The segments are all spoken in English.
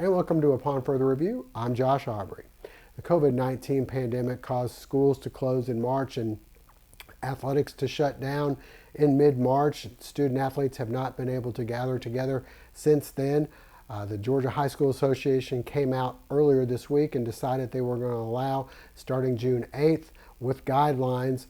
and welcome to Upon Further Review. I'm Josh Aubrey. The COVID-19 pandemic caused schools to close in March and athletics to shut down in mid-March. Student athletes have not been able to gather together since then. The Georgia High School Association came out earlier this week and decided they were going to allow, starting June 8th, with guidelines,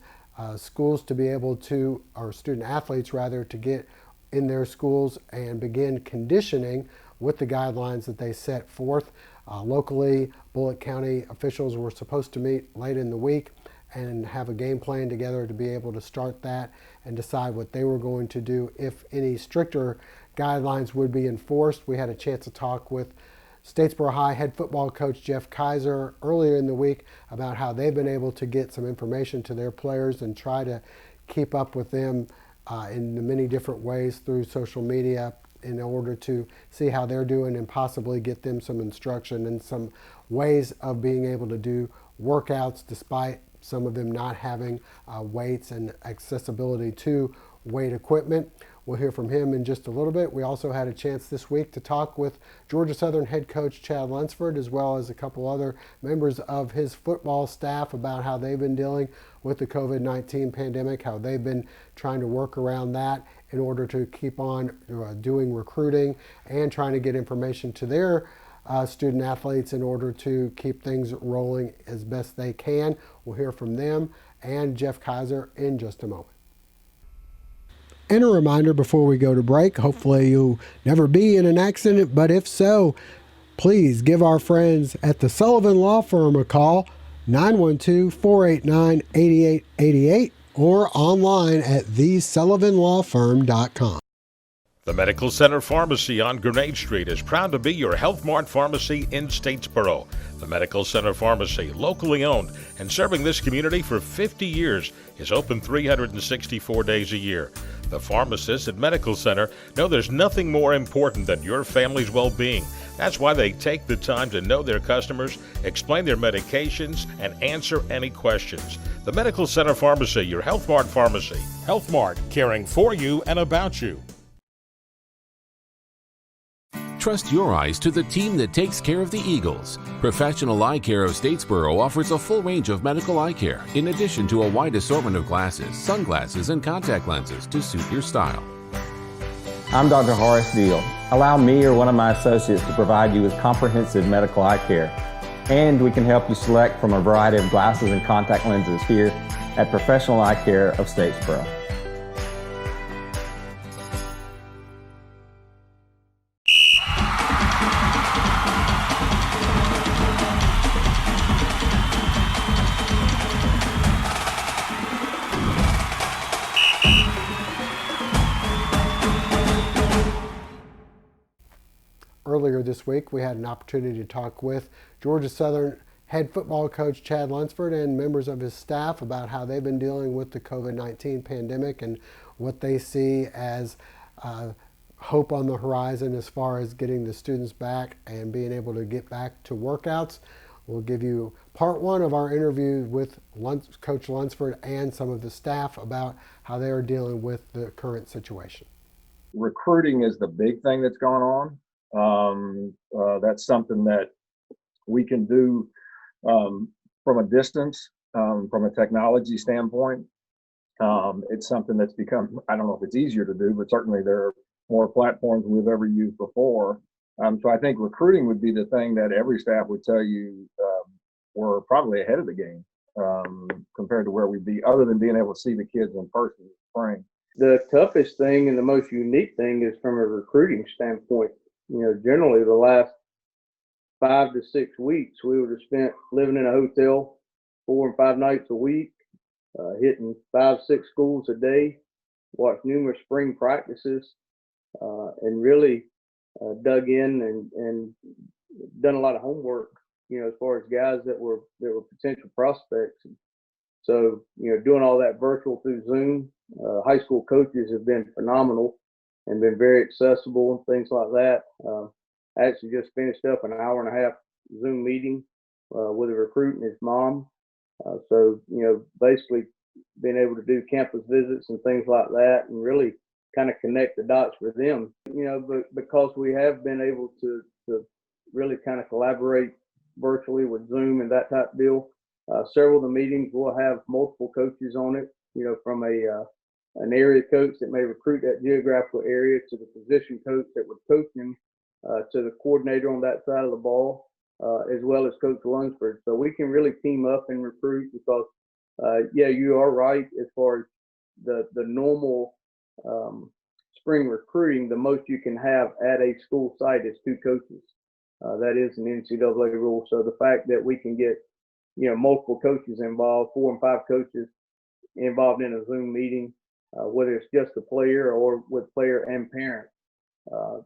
schools to be able to, or student athletes rather, to get in their schools and begin conditioning with the guidelines that they set forth. Locally, Bullitt County officials were supposed to meet late in the week and have a game plan together to be able to start that and decide what they were going to do if any stricter guidelines would be enforced. We had a chance to talk with Statesboro High head football coach Jeff Kaiser earlier in the week about how they've been able to get some information to their players and try to keep up with them in the many different ways through social media in order to see how they're doing and possibly get them some instruction and some ways of being able to do workouts despite some of them not having weights and accessibility to weight equipment. We'll hear from him in just a little bit. We also had a chance this week to talk with Georgia Southern head coach Chad Lunsford, as well as a couple other members of his football staff, about how they've been dealing with the COVID-19 pandemic, how they've been trying to work around that in order to keep on doing recruiting and trying to get information to their student athletes in order to keep things rolling as best they can. We'll hear from them and Jeff Kaiser in just a moment. And a reminder before we go to break, hopefully you'll never be in an accident, but if so, please give our friends at the Sullivan Law Firm a call, 912-489-8888, or online at thesullivanlawfirm.com. The Medical Center Pharmacy on Grenade Street is proud to be your Health Mart pharmacy in Statesboro. The Medical Center Pharmacy, locally owned and serving this community for 50 years, is open 364 days a year. The pharmacists at Medical Center know there's nothing more important than your family's well-being. That's why they take the time to know their customers, explain their medications, and answer any questions. The Medical Center Pharmacy, your Health Mart pharmacy. Health Mart, caring for you and about you. Trust your eyes to the team that takes care of the Eagles. Professional Eye Care of Statesboro offers a full range of medical eye care, in addition to a wide assortment of glasses, sunglasses, and contact lenses to suit your style. I'm Dr. Horace Deal. Allow me or one of my associates to provide you with comprehensive medical eye care. And we can help you select from a variety of glasses and contact lenses here at Professional Eye Care of Statesboro. Earlier this week, we had an opportunity to talk with Georgia Southern head football coach Chad Lunsford and members of his staff about how they've been dealing with the COVID-19 pandemic and what they see as hope on the horizon as far as getting the students back and being able to get back to workouts. We'll give you part one of our interview with Coach Lunsford and some of the staff about how they are dealing with the current situation. Recruiting is the big thing that's going on. That's something that we can do from a distance, from a technology standpoint. It's something that's become, I don't know if it's easier to do, but certainly there are more platforms than we've ever used before. So I think recruiting would be the thing that every staff would tell you we're probably ahead of the game compared to where we'd be, other than being able to see the kids in person in the spring. The toughest thing and the most unique thing is from a recruiting standpoint. You know, generally the last 5 to 6 weeks, we would have spent living in a hotel 4 and 5 nights a week, hitting 5, 6 schools a day, watched numerous spring practices, and really dug in and done a lot of homework, you know, as far as guys that were potential prospects. So, you know, doing all that virtual through Zoom, high school coaches have been phenomenal and been very accessible and things like that. I actually just finished up an hour and a half Zoom meeting with a recruit and his mom. So, you know, basically being able to do campus visits and things like that and really kind of connect the dots for them, you know, but because we have been able to really kind of collaborate virtually with Zoom and that type of deal. Several of the meetings will have multiple coaches on it, from an area coach that may recruit that geographical area to the position coach that would coach him, to the coordinator on that side of the ball, as well as Coach Lunsford. So we can really team up and recruit because, you are right. As far as the normal spring recruiting, the most you can have at a school site is 2 coaches. That is an NCAA rule. So the fact that we can get, multiple coaches involved, 4 and 5 coaches involved in a Zoom meeting, whether it's just the player or with player and parent,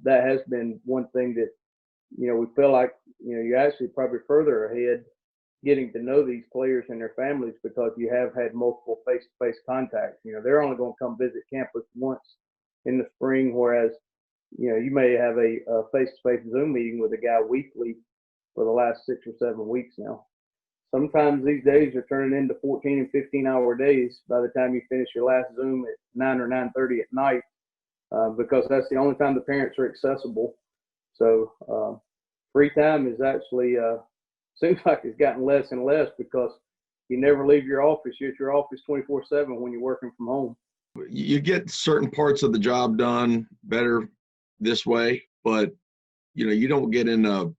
that has been one thing that, we feel like, you're actually probably further ahead getting to know these players and their families because you have had multiple face-to-face contacts. They're only going to come visit campus once in the spring, whereas, you may have a face-to-face Zoom meeting with a guy weekly for the last 6 or 7 weeks now. Sometimes these days are turning into 14 and 15-hour days by the time you finish your last Zoom at 9 or 9:30 at night, because that's the only time the parents are accessible. So free time is actually seems like it's gotten less and less because you never leave your office. You're at your office 24/7 when you're working from home. You get certain parts of the job done better this way, but you don't get in a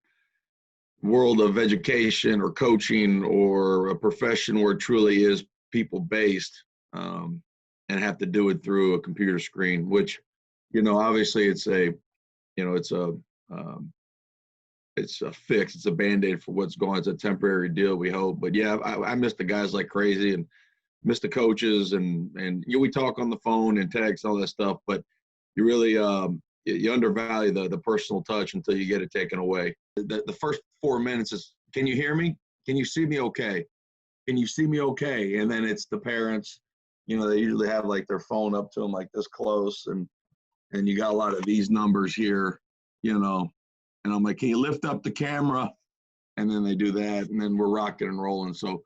world of education or coaching or a profession where it truly is people based, and have to do it through a computer screen, which obviously it's a fix, it's a band-aid for what's going on. It's a temporary deal, we hope. But yeah, I miss the guys like crazy and miss the coaches and we talk on the phone and text, all that stuff, but you really you undervalue the personal touch until you get it taken away. The first 4 minutes is, can you hear me? Can you see me okay? Can you see me okay? And then it's the parents, they usually have like their phone up to them like this close, and you got a lot of these numbers here, and I'm like, can you lift up the camera? And then they do that, and then we're rocking and rolling. So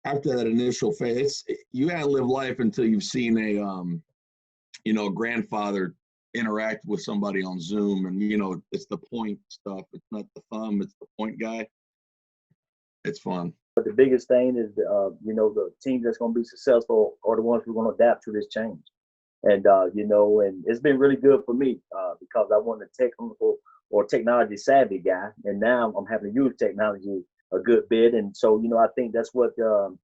after that initial phase, you gotta live life until you've seen a grandfather interact with somebody on Zoom, and it's the point stuff. It's not the thumb, it's the point guy. It's fun. But the biggest thing is, the team that's going to be successful are the ones who are going to adapt to this change. And, and it's been really good for me because I wasn't a technical or technology savvy guy. And now I'm having to use technology a good bit. And so, I think that's what,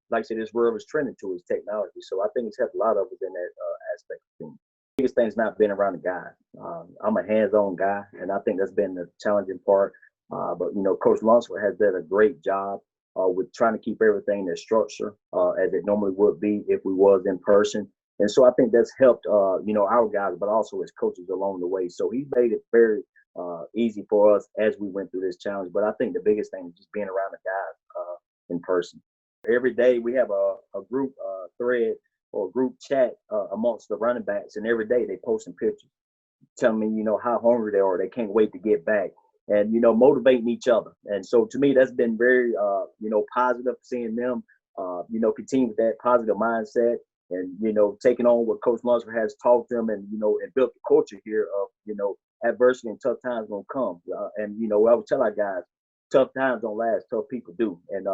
like I said, this world is trending to is technology. So I think it's helped a lot of us in that aspect of things. The biggest thing is not being around a guy. I'm a hands-on guy, and I think that's been the challenging part. But, Coach Lunsford has done a great job with trying to keep everything in structure as it normally would be if we was in person. And so I think that's helped, our guys, but also as coaches along the way. So he made it very easy for us as we went through this challenge. But I think the biggest thing is just being around the guys in person. Every day we have a group thread or group chat amongst the running backs, and every day they posting pictures telling me, how hungry they are. They can't wait to get back. And, motivating each other. And so to me, that's been very, positive, seeing them, continue with that positive mindset and, taking on what Coach Lunsford has taught them and, and built the culture here of, adversity and tough times gonna come. And, I would tell our guys, tough times don't last, tough people do. And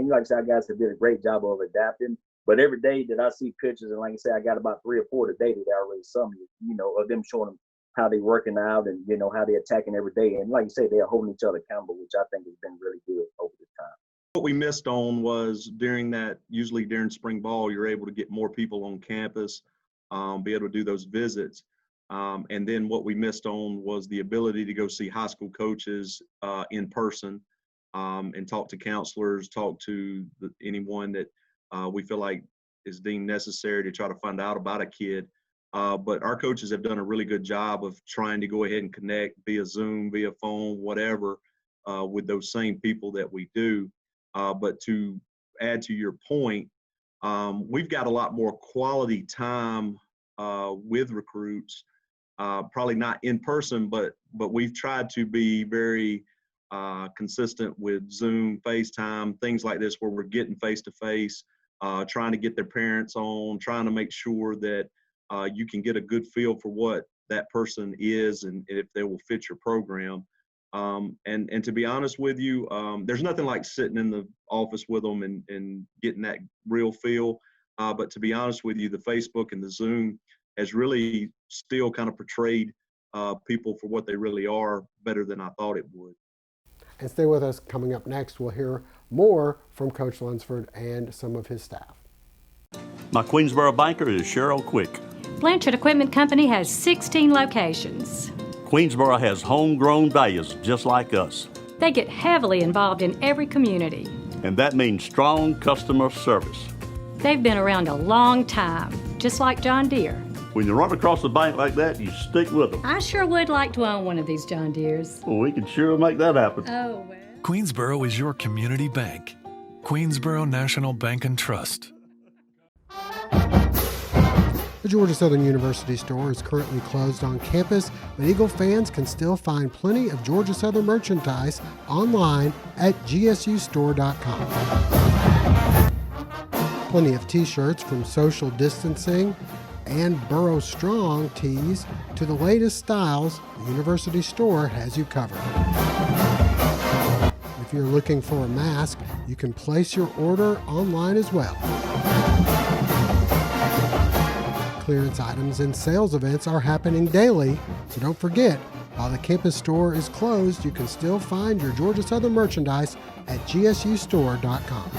like I said, our guys have did a great job of adapting. But every day that I see pictures, and like I said, I got about 3 or 4 today that I already saw me, of them showing them how they working out and, how they attacking every day. And like you say, they're holding each other accountable, which I think has been really good over the time. What we missed on was usually during spring ball, you're able to get more people on campus, be able to do those visits. And then what we missed on was the ability to go see high school coaches in person and talk to counselors, talk to anyone that we feel like is deemed necessary to try to find out about a kid. But our coaches have done a really good job of trying to go ahead and connect via Zoom, via phone, whatever, with those same people that we do. But to add to your point, we've got a lot more quality time with recruits, probably not in person, but we've tried to be very consistent with Zoom, FaceTime, things like this where we're getting face-to-face, trying to get their parents on, trying to make sure that you can get a good feel for what that person is and if they will fit your program. And to be honest with you, there's nothing like sitting in the office with them and getting that real feel. But to be honest with you, the Facebook and the Zoom has really still kind of portrayed people for what they really are better than I thought it would. And stay with us. Coming up next, we'll hear more from Coach Lunsford and some of his staff. My Queensboro banker is Cheryl Quick. Blanchard Equipment Company has 16 locations. Queensboro has homegrown values just like us. They get heavily involved in every community. And that means strong customer service. They've been around a long time, just like John Deere. When you run across the bank like that, you stick with them. I sure would like to own one of these John Deeres. Well, we can sure make that happen. Oh, well. Queensboro is your community bank. Queensboro National Bank and Trust. The Georgia Southern University store is currently closed on campus, but Eagle fans can still find plenty of Georgia Southern merchandise online at GSUstore.com. Plenty of t-shirts from social distancing and Burrow Strong tees to the latest styles. The University store has you covered. If you're looking for a mask, you can place your order online as well. Clearance items and sales events are happening daily, so don't forget, while the campus store is closed, you can still find your Georgia Southern merchandise at GSUstore.com.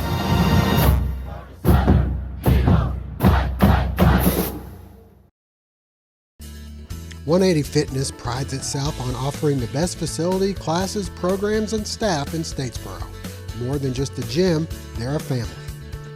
.180 Fitness prides itself on offering the best facility, classes, programs, and staff in Statesboro. More than just a gym, they're a family.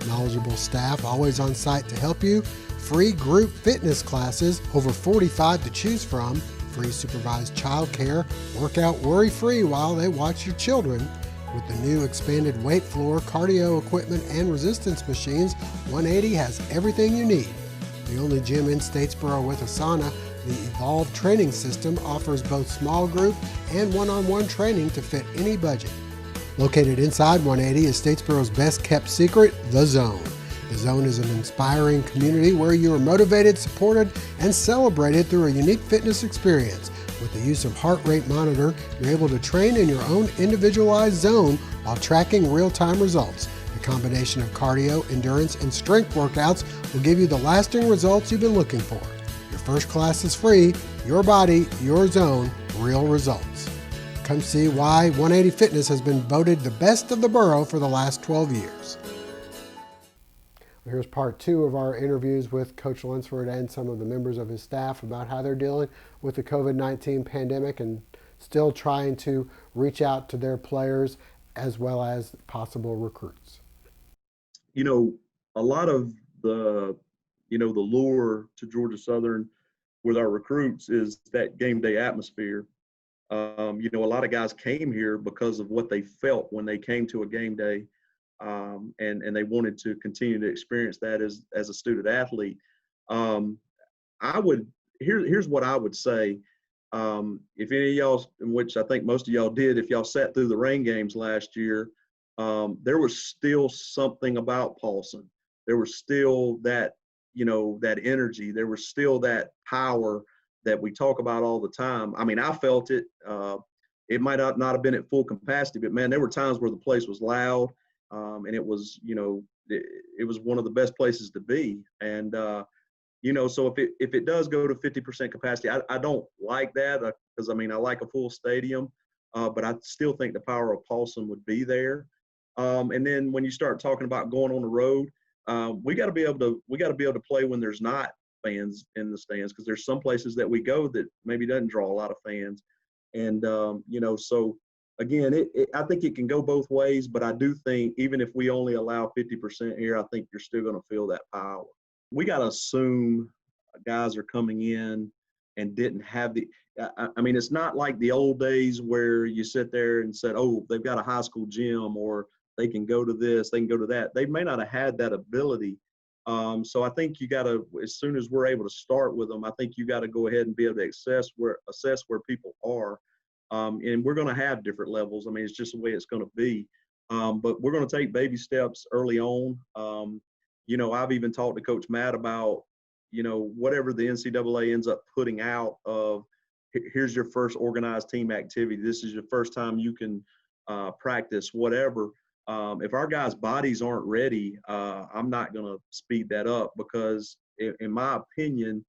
Knowledgeable staff always on site to help you. Free group fitness classes, over 45 to choose from. Free supervised childcare. Work out worry-free while they watch your children. With the new expanded weight floor, cardio equipment, and resistance machines, 180 has everything you need. The only gym in Statesboro with a sauna, the Evolve training system offers both small group and one-on-one training to fit any budget. Located inside 180 is Statesboro's best kept secret, The Zone. The Zone is an inspiring community where you are motivated, supported, and celebrated through a unique fitness experience. With the use of heart rate monitor, you're able to train in your own individualized zone while tracking real-time results. The combination of cardio, endurance, and strength workouts will give you the lasting results you've been looking for. Your first class is free. Your body, your zone, real results. Come see why 180 Fitness has been voted the best of the borough for the last 12 years. Here's part two of our interviews with Coach Lunsford and some of the members of his staff about how they're dealing with the COVID-19 pandemic and still trying to reach out to their players as well as possible recruits. You know, a lot of the lure to Georgia Southern with our recruits is that game day atmosphere. A lot of guys came here because of what they felt when they came to a game day. And they wanted to continue to experience that as a student athlete. Here's what I would say. If any of y'all, in which I think most of y'all did, if y'all sat through the rain games last year, there was still something about Paulson. There was still that, that energy. There was still that power that we talk about all the time. I mean, I felt it. It might not have been at full capacity, but man, there were times where the place was loud. And it was, it was one of the best places to be. And, so if it does go to 50% capacity, I don't like that because, I like a full stadium, but I still think the power of Paulson would be there. And then when you start talking about going on the road, we got to be able to play when there's not fans in the stands, because there's some places that we go that maybe doesn't draw a lot of fans. And, so again, I think it can go both ways, but I do think even if we only allow 50% here, I think you're still going to feel that power. We got to assume guys are coming in and didn't have it's not like the old days where you sit there and said, oh, they've got a high school gym or they can go to this, they can go to that. They may not have had that ability. So I think you got to, as soon as we're able to start with them, I think you got to go ahead and be able to assess where people are. And we're going to have different levels. It's just the way it's going to be. But we're going to take baby steps early on. I've even talked to Coach Matt about, whatever the NCAA ends up putting out of here's your first organized team activity. This is your first time you can practice, whatever. If our guys' bodies aren't ready, I'm not going to speed that up, because in my opinion,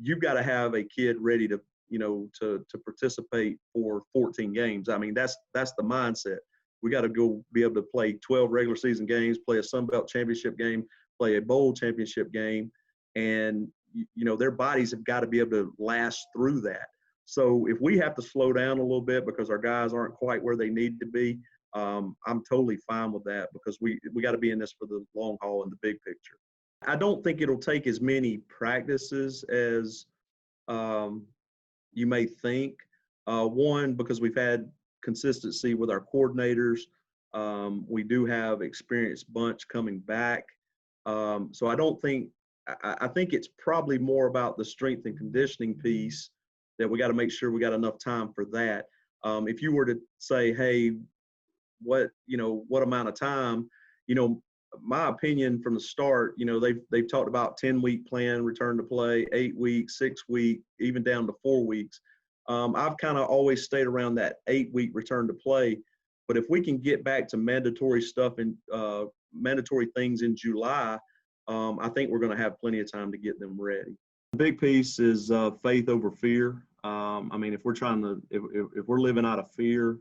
you've got to have a kid ready to, to participate for 14 games. I mean, that's the mindset. We got to go be able to play 12 regular season games, play a Sun Belt championship game, play a bowl championship game. And, their bodies have got to be able to last through that. So if we have to slow down a little bit because our guys aren't quite where they need to be, I'm totally fine with that, because we got to be in this for the long haul and the big picture. I don't think it'll take as many practices as you may think. One, because we've had consistency with our coordinators. We do have experienced bunch coming back. So I think it's probably more about the strength and conditioning piece, that we got to make sure we got enough time for that. If you were to say, hey, what amount of time, my opinion from the start, they've talked about 10-week plan, return to play, 8 weeks, 6 week, even down to 4 weeks. I've kind of always stayed around that 8-week return to play. But if we can get back to mandatory stuff and mandatory things in July, I think we're going to have plenty of time to get them ready. The big piece is faith over fear. I mean, if we're trying to, if we're living out of fear,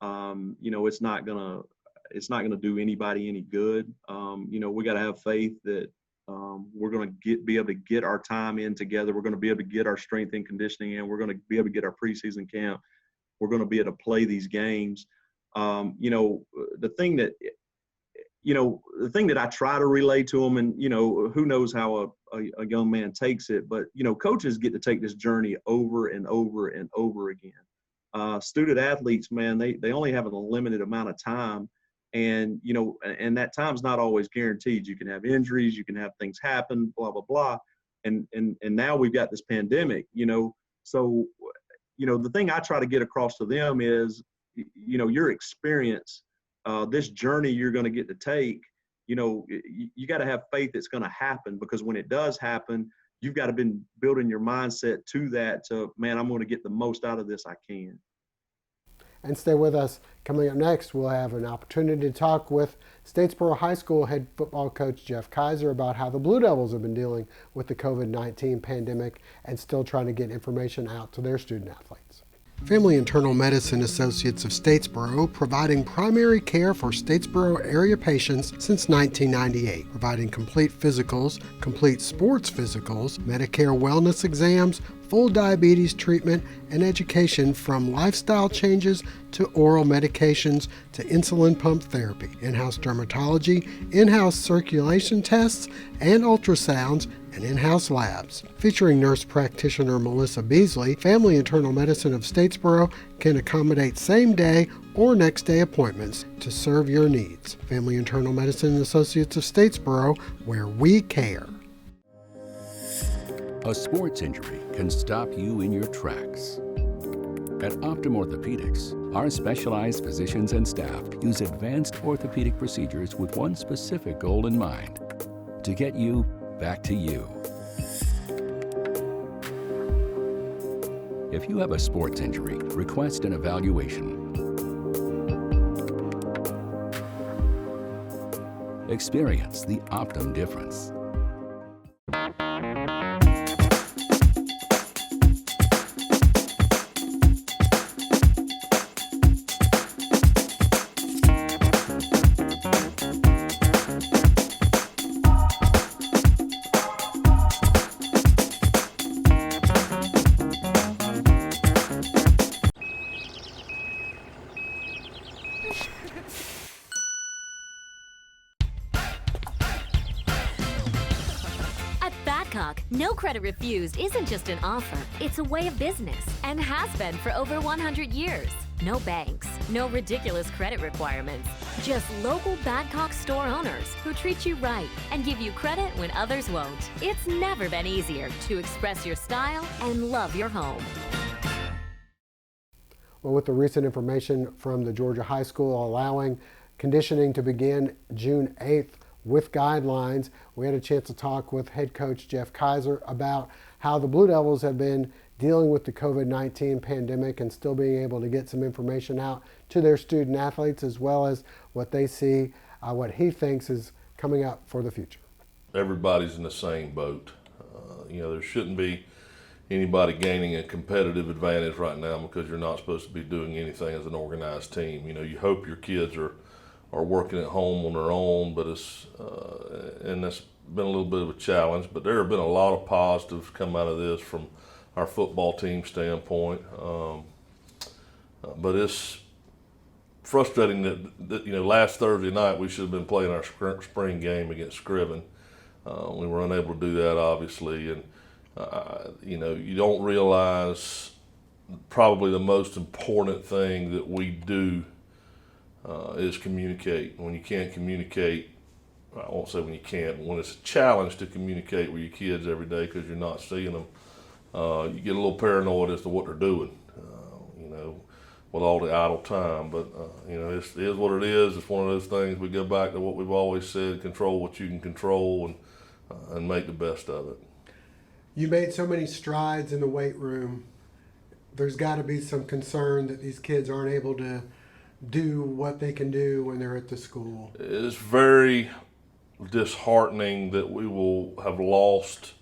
it's not gonna do anybody any good. We got to have faith that we're going to be able to get our time in together. We're going to be able to get our strength and conditioning in. We're going to be able to get our preseason camp. We're going to be able to play these games. The thing that I try to relay to them, and who knows how a young man takes it, but coaches get to take this journey over and over and over again. Student athletes, man, they only have a limited amount of time, and and that time's not always guaranteed. You can have injuries, you can have things happen, blah blah blah, and now we've got this pandemic. So the thing I try to get across to them is, your experience, this journey you're going to get to take, you got to have faith it's going to happen, because when it does happen, you've got to been building your mindset to that, man, I'm going to get the most out of this I can. And stay with us. Coming up next, we'll have an opportunity to talk with Statesboro High School head football coach Jeff Kaiser about how the Blue Devils have been dealing with the COVID-19 pandemic and still trying to get information out to their student athletes. Family Internal Medicine Associates of Statesboro, providing primary care for Statesboro area patients since 1998, providing complete physicals, complete sports physicals, Medicare wellness exams, full diabetes treatment, and education from lifestyle changes to oral medications to insulin pump therapy, in-house dermatology, in-house circulation tests, and ultrasounds, and in-house labs. Featuring nurse practitioner Melissa Beasley, Family Internal Medicine of Statesboro can accommodate same-day or next-day appointments to serve your needs. Family Internal Medicine Associates of Statesboro, where we care. A sports injury can stop you in your tracks. At Optum Orthopedics, our specialized physicians and staff use advanced orthopedic procedures with one specific goal in mind: to get you back to you. If you have a sports injury, request an evaluation. Experience the Optum difference. Badcock, no credit refused isn't just an offer, it's a way of business and has been for over 100 years. No banks, no ridiculous credit requirements, just local Badcock store owners who treat you right and give you credit when others won't. It's never been easier to express your style and love your home. Well, with the recent information from the Georgia High School allowing conditioning to begin June 8th with guidelines, we had a chance to talk with head coach Jeff Kaiser about how the Blue Devils have been dealing with the COVID-19 pandemic and still being able to get some information out to their student athletes, as well as what they see, what he thinks is coming up for the future. Everybody's in the same boat. There shouldn't be anybody gaining a competitive advantage right now because you're not supposed to be doing anything as an organized team. You hope your kids are working at home on their own, but and that's been a little bit of a challenge. But there have been a lot of positives come out of this from our football team standpoint. But it's frustrating that last Thursday night we should have been playing our spring game against Scriven. We were unable to do that, obviously, and you don't realize probably the most important thing that we do is communicate. When you can't communicate, I won't say when you can't, but when it's a challenge to communicate with your kids every day because you're not seeing them, you get a little paranoid as to what they're doing, with all the idle time. But, it is what it is. It's one of those things. We go back to what we've always said, control what you can control and make the best of it. You made so many strides in the weight room. There's got to be some concern that these kids aren't able to do what they can do when they're at the school. It's very disheartening that we will have lost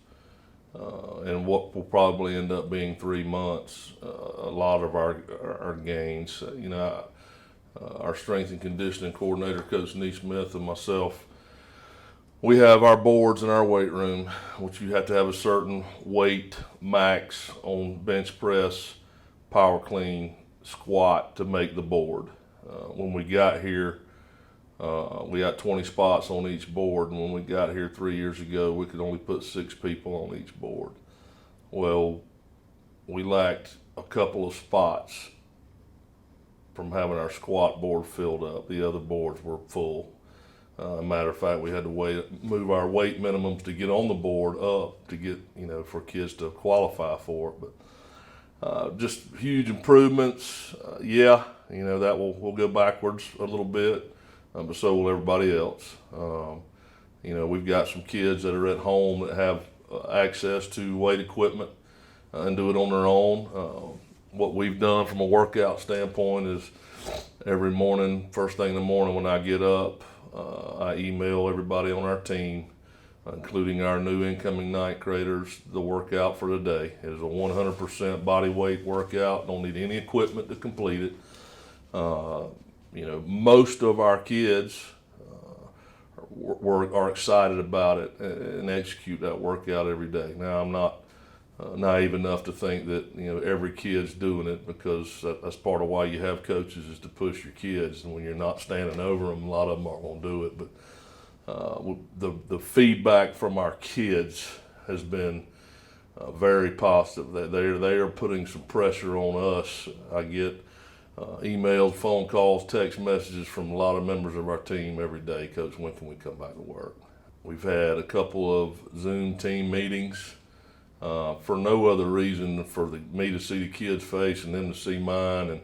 in what will probably end up being 3 months, a lot of our gains. Our strength and conditioning coordinator, Coach Neesmith, and myself, we have our boards in our weight room, which you have to have a certain weight max on bench press, power clean, squat to make the board. When we got here, we got 20 spots on each board, and when we got here 3 years ago, we could only put 6 people on each board. Well, we lacked a couple of spots from having our squat board filled up. The other boards were full. Matter of fact, we had to move our weight minimums to get on the board up to get, for kids to qualify for it. But just huge improvements. That we'll go backwards a little bit, but so will everybody else. We've got some kids that are at home that have access to weight equipment and do it on their own. What we've done from a workout standpoint is every morning, first thing in the morning when I get up, I email everybody on our team, including our new incoming ninth graders, the workout for the day. It is a 100% body weight workout. Don't need any equipment to complete it. Most of our kids are excited about it and execute that workout every day. Now, I'm not naive enough to think that every kid's doing it, because that's part of why you have coaches, is to push your kids. And when you're not standing over them, a lot of them aren't going to do it. But the feedback from our kids has been very positive. They are putting some pressure on us. I get emails, phone calls, text messages from a lot of members of our team every day. Coach, when can we come back to work? We've had a couple of Zoom team meetings for no other reason for me to see the kids' face and them to see mine,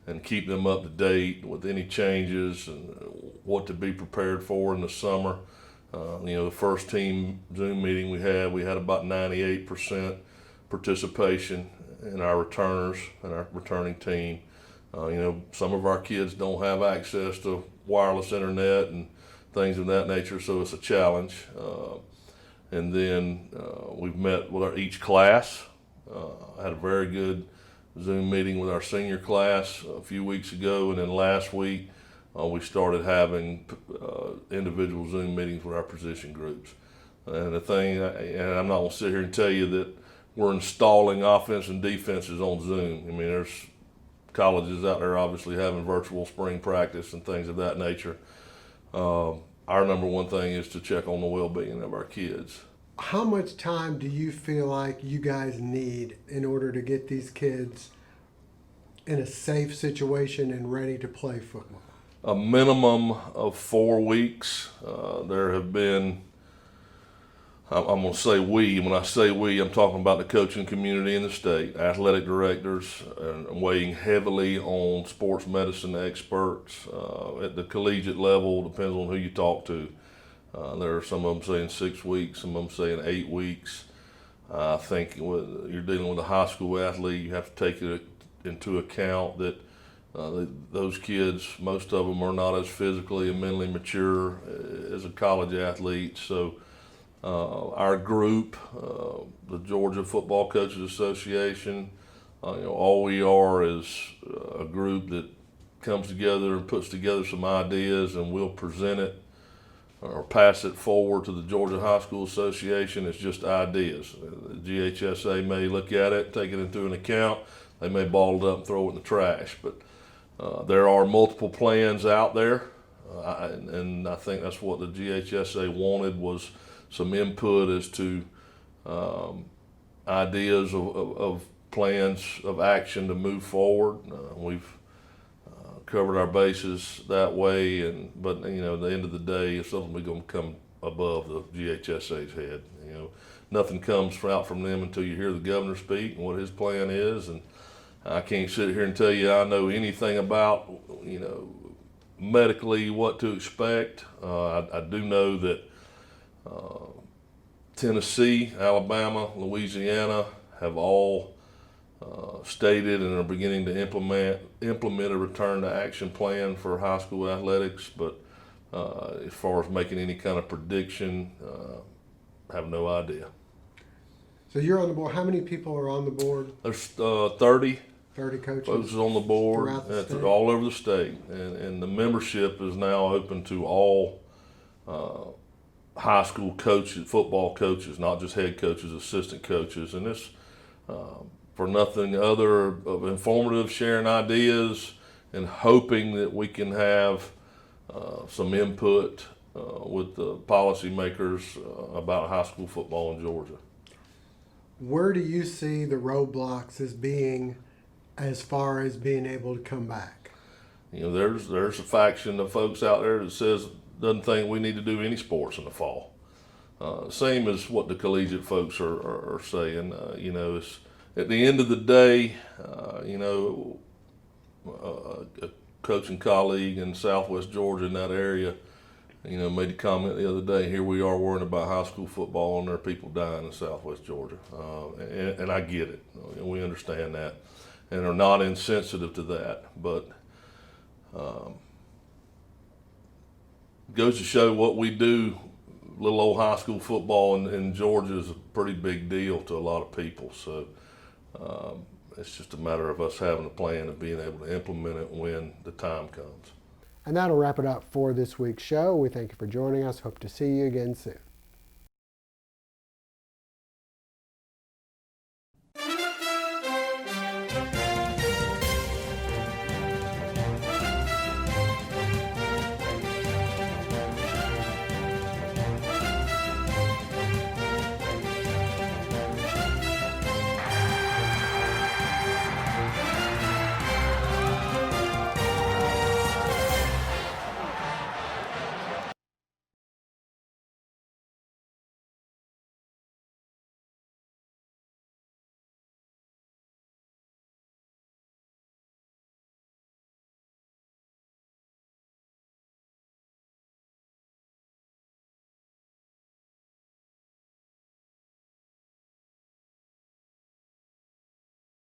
and keep them up to date with any changes and what to be prepared for in the summer. The first team Zoom meeting we had about 98% participation in our returners and our returning team. Some of our kids don't have access to wireless internet and things of that nature, so it's a challenge. And then we've met with each class. I had a very good Zoom meeting with our senior class a few weeks ago, and then last week we started having individual Zoom meetings with our position groups. And and I'm not going to sit here and tell you that we're installing offense and defenses on Zoom. There's colleges out there obviously having virtual spring practice and things of that nature. Our number one thing is to check on the well-being of our kids. How much time do you feel like you guys need in order to get these kids in a safe situation and ready to play football? A minimum of 4 weeks. There have been, I'm going to say we. When I say we, I'm talking about the coaching community in the state, athletic directors, and weighing heavily on sports medicine experts at the collegiate level. Depends on who you talk to. There are some of them saying 6 weeks, some of them saying 8 weeks. I think you're dealing with a high school athlete. You have to take it into account that those kids, most of them are not as physically and mentally mature as a college athlete. So our group, the Georgia Football Coaches Association, all we are is a group that comes together and puts together some ideas, and we'll present it or pass it forward to the Georgia High School Association. It's just ideas. The GHSA may look at it, take it into an account. They may ball it up and throw it in the trash. But there are multiple plans out there, and I think that's what the GHSA wanted, was some input as to ideas of plans of action to move forward. We've covered our bases that way, but at the end of the day, it's something we're going to come above the GHSA's head. Nothing comes out from them until you hear the governor speak and what his plan is, and I can't sit here and tell you I know anything about medically what to expect. I do know that Tennessee, Alabama, Louisiana have all stated and are beginning to implement a return to action plan for high school athletics, but as far as making any kind of prediction, have no idea. So you're on the board. How many people are on the board? There's 30 coaches folks on the board. throughout the state? All over the state, and the membership is now open to all high school coaches, football coaches, not just head coaches, assistant coaches, and this for nothing other of informative, sharing ideas and hoping that we can have some input with the policymakers about high school football in Georgia. Where do you see the roadblocks as being, as far as being able to come back? There's a faction of folks out there that doesn't think we need to do any sports in the fall. Same as what the collegiate folks are saying. It's at the end of the day, a coaching colleague in Southwest Georgia in that area, made a comment the other day, here we are worrying about high school football and there are people dying in Southwest Georgia. And I get it. We understand that and are not insensitive to that. But goes to show what we do, little old high school football in Georgia is a pretty big deal to a lot of people. So it's just a matter of us having a plan and being able to implement it when the time comes. And that'll wrap it up for this week's show. We thank you for joining us. Hope to see you again soon.